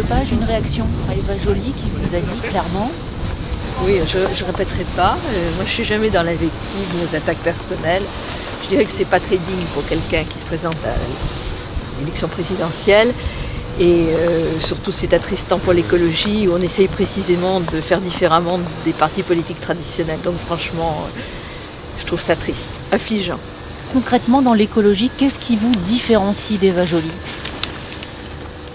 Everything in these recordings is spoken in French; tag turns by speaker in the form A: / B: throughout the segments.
A: page une réaction à Eva Joly qui vous a dit clairement?
B: Oui, je ne répéterai pas. Moi, je ne suis jamais dans l'invective ni aux attaques personnelles. Je dirais que c'est pas très digne pour quelqu'un qui se présente à l'élection présidentielle. Et surtout, c'est attristant pour l'écologie où on essaye précisément de faire différemment des partis politiques traditionnels. Donc franchement, je trouve ça triste, affligeant.
A: Concrètement, dans l'écologie, qu'est-ce qui vous différencie d'Eva Joly?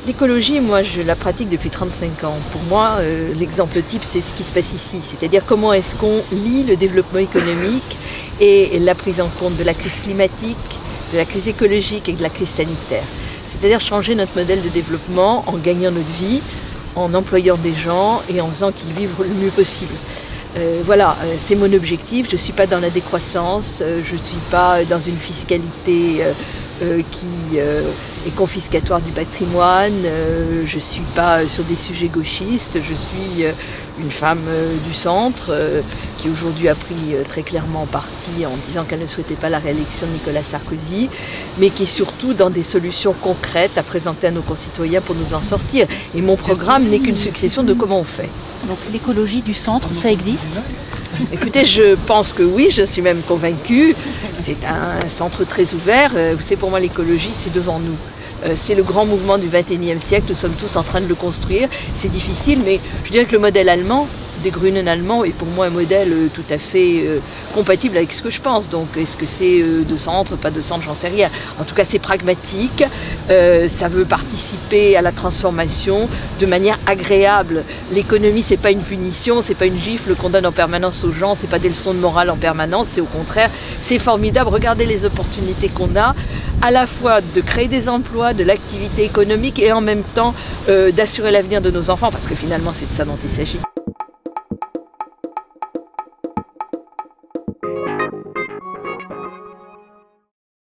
B: L'écologie, moi, je la pratique depuis 35 ans. Pour moi, l'exemple type, c'est ce qui se passe ici. C'est-à-dire comment est-ce qu'on lie le développement économique et la prise en compte de la crise climatique, de la crise écologique et de la crise sanitaire. C'est-à-dire changer notre modèle de développement en gagnant notre vie, en employant des gens et en faisant qu'ils vivent le mieux possible. Voilà, c'est mon objectif. Je ne suis pas dans la décroissance, je ne suis pas dans une fiscalité qui est confiscatoire du patrimoine, je ne suis pas sur des sujets gauchistes, je suis une femme du centre qui aujourd'hui a pris très clairement parti en disant qu'elle ne souhaitait pas la réélection de Nicolas Sarkozy, mais qui est surtout dans des solutions concrètes à présenter à nos concitoyens pour nous en sortir. Et mon programme n'est qu'une succession de comment on fait.
A: Donc l'écologie du centre, ça existe?
B: Écoutez, je pense que oui, je suis même convaincue. C'est un centre très ouvert. Vous savez, pour moi, l'écologie, c'est devant nous. C'est le grand mouvement du XXIe siècle. Nous sommes tous en train de le construire. C'est difficile, mais je dirais que le modèle allemand, des Grünen allemands, est pour moi un modèle tout à fait compatible avec ce que je pense. Donc, est-ce que c'est de centre, pas de centre, j'en sais rien. En tout cas, c'est pragmatique. Ça veut participer à la transformation de manière agréable. L'économie, c'est pas une punition, c'est pas une gifle qu'on donne en permanence aux gens, c'est pas des leçons de morale en permanence. C'est au contraire, c'est formidable. Regardez les opportunités qu'on a, à la fois de créer des emplois, de l'activité économique et en même temps d'assurer l'avenir de nos enfants, parce que finalement, c'est de ça dont il s'agit.